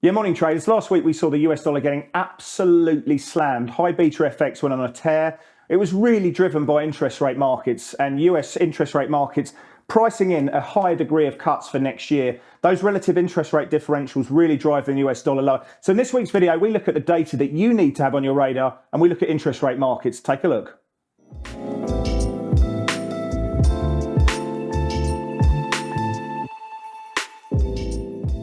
Yeah, morning traders. Last week we saw the US dollar getting absolutely slammed. High beta FX went on a tear. It was really driven by interest rate markets and US interest rate markets pricing in a higher degree of cuts for next year. Those relative interest rate differentials really drive the US dollar lower. So in this week's video, we look at the data that you need to have on your radar and we look at interest rate markets. Take a look.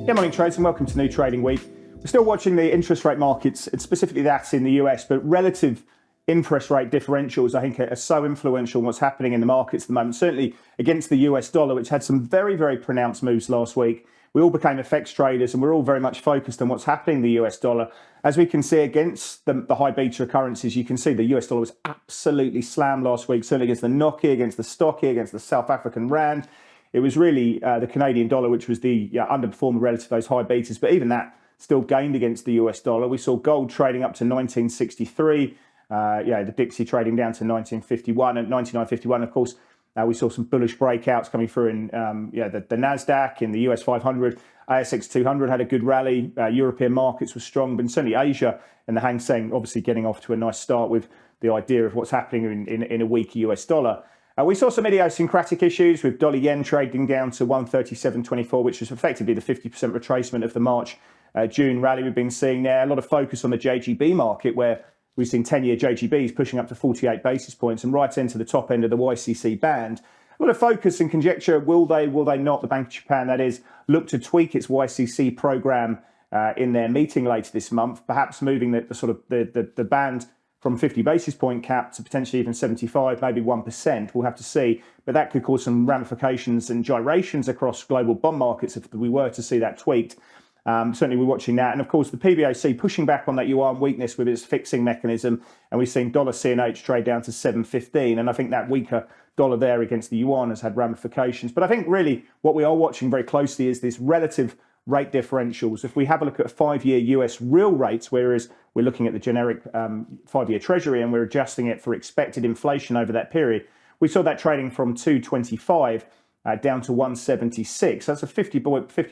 Good morning traders and welcome to New Trading Week. We're still watching the interest rate markets, and specifically that in the US, but relative interest rate differentials I think are so influential in what's happening in the markets at the moment, certainly against the US dollar, which had some very, very pronounced moves last week. We all became FX traders and we're all very much focused on what's happening in the US dollar. As we can see against the high beta currencies, you can see the US dollar was absolutely slammed last week, certainly against the NOK, against the Stocky, against the South African Rand. It was really the Canadian dollar, which was the underperformer relative to those high betas, but even that still gained against the US dollar. We saw gold trading up to 1963, the Dixie trading down to 1951 and 99.51. Of course, we saw some bullish breakouts coming through in the Nasdaq, in the US 500, ASX 200 had a good rally. European markets were strong, but certainly Asia and the Hang Seng obviously getting off to a nice start with the idea of what's happening in a weaker US dollar. We saw some idiosyncratic issues with dollar yen trading down to 137.24, which was effectively the 50% retracement of the March-June rally we've been seeing there. A lot of focus on the JGB market, where we've seen 10-year JGBs pushing up to 48 basis points and right into the top end of the YCC band. A lot of focus and conjecture, will they not, the Bank of Japan that is, look to tweak its YCC program in their meeting later this month, perhaps moving the band from 50 basis point cap to potentially even 75, maybe 1%. We'll have to see. But that could cause some ramifications and gyrations across global bond markets if we were to see that tweaked. Certainly we're watching that. And of course, the PBOC pushing back on that yuan weakness with its fixing mechanism. And we've seen dollar CNH trade down to 7.15. And I think that weaker dollar there against the yuan has had ramifications. But I think really what we are watching very closely is this relative rate differentials. If we have a look at 5-year US real rates, whereas we're looking at the generic 5-year treasury and we're adjusting it for expected inflation over that period, we saw that trading from 225 down to 176. That's a 50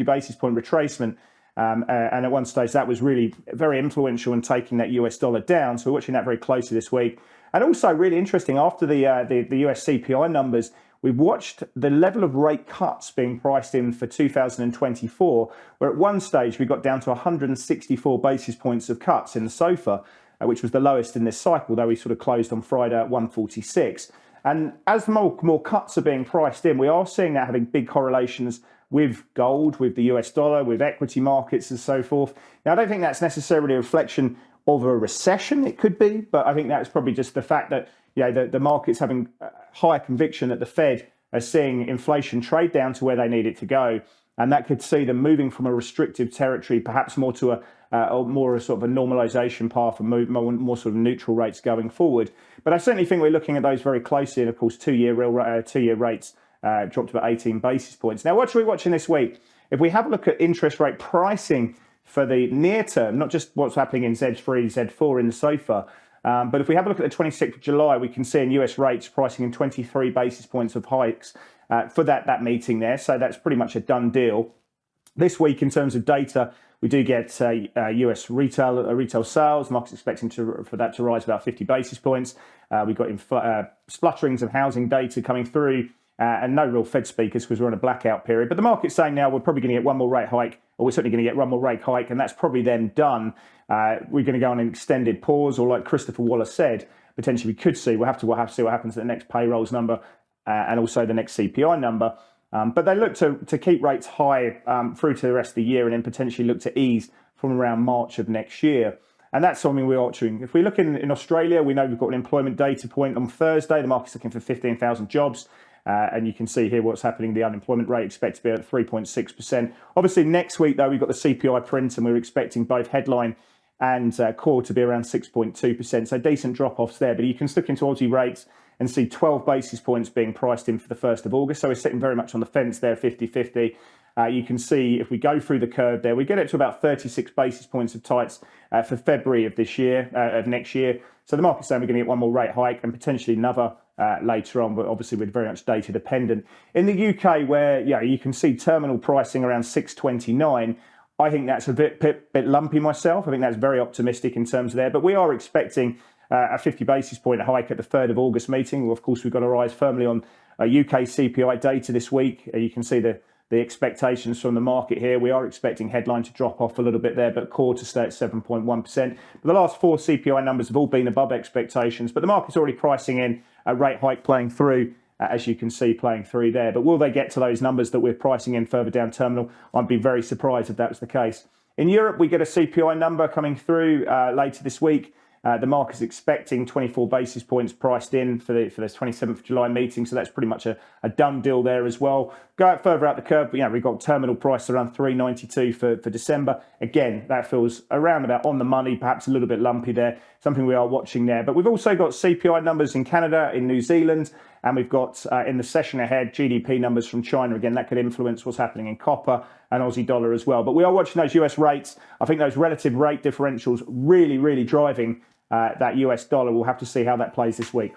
basis point retracement. And at one stage that was really very influential in taking that US dollar down. So we're watching that very closely this week. And also really interesting, after the US CPI numbers, we've watched the level of rate cuts being priced in for 2024, where at one stage we got down to 164 basis points of cuts in the SOFR, which was the lowest in this cycle, though we sort of closed on Friday at 146. And as more cuts are being priced in, we are seeing that having big correlations with gold, with the US dollar, with equity markets and so forth. Now, I don't think that's necessarily a reflection of a recession. It could be, but I think that's probably just the fact that the market's having higher conviction that the Fed are seeing inflation trade down to where they need it to go. And that could see them moving from a restrictive territory, perhaps more to a more sort of a normalization path and more sort of neutral rates going forward. But I certainly think we're looking at those very closely. And of course, two-year rates dropped about 18 basis points. Now, what are we watching this week? If we have a look at interest rate pricing for the near term, not just what's happening in Z3, Z4 in the SOFR, but if we have a look at the 26th of July, we can see in US rates pricing in 23 basis points of hikes for that meeting there. So that's pretty much a done deal. This week, in terms of data, we do get US retail sales. Market's expecting for that to rise about 50 basis points. We've got splutterings of housing data coming through. And no real Fed speakers because we're on a blackout period. But the market's saying now we're probably going to get one more rate hike, or we're certainly going to get one more rate hike, and that's probably then done. We're going to go on an extended pause, or like Christopher Waller said, potentially we could see, we'll have to see what happens at the next payrolls number and also the next CPI number. But they look to keep rates high through to the rest of the year and then potentially look to ease from around March of next year. And that's something we're watching. If we look in Australia, we know we've got an employment data point on Thursday. The market's looking for 15,000 jobs. And you can see here what's happening. The unemployment rate expected to be at 3.6%. Obviously, next week, though, we've got the CPI print, and we're expecting both headline and core to be around 6.2%. So decent drop-offs there. But you can look into Aussie rates and see 12 basis points being priced in for the 1st of August. So we're sitting very much on the fence there, 50-50. You can see if we go through the curve there, we get it to about 36 basis points of tights for February of next year. So the market's saying we're going to get one more rate hike and potentially another later on, but obviously we're very much data dependent. In the UK, where you can see terminal pricing around 6.29, I think that's a bit lumpy myself. I think that's very optimistic in terms of there. But we are expecting a 50 basis point hike at the 3rd of August meeting. Well, of course, we've got our eyes firmly on UK CPI data this week. You can see the expectations from the market here. We are expecting headline to drop off a little bit there, but core to stay at 7.1%. But the last 4 CPI numbers have all been above expectations, but the market's already pricing in a rate hike playing through, as you can see, playing through there. But will they get to those numbers that we're pricing in further down terminal? I'd be very surprised if that was the case. In Europe, we get a CPI number coming through later this week. The market's expecting 24 basis points priced in for the 27th of July meeting, so that's pretty much a done deal there as well. Go out further out the curve, but we've got terminal price around 392 for December. Again, that feels around about on the money, perhaps a little bit lumpy there, something we are watching there. But we've also got CPI numbers in Canada, in New Zealand, and we've got in the session ahead GDP numbers from China. Again, that could influence what's happening in copper and Aussie dollar as well. But we are watching those US rates. I think those relative rate differentials really driving that US dollar. We'll have to see how that plays this week.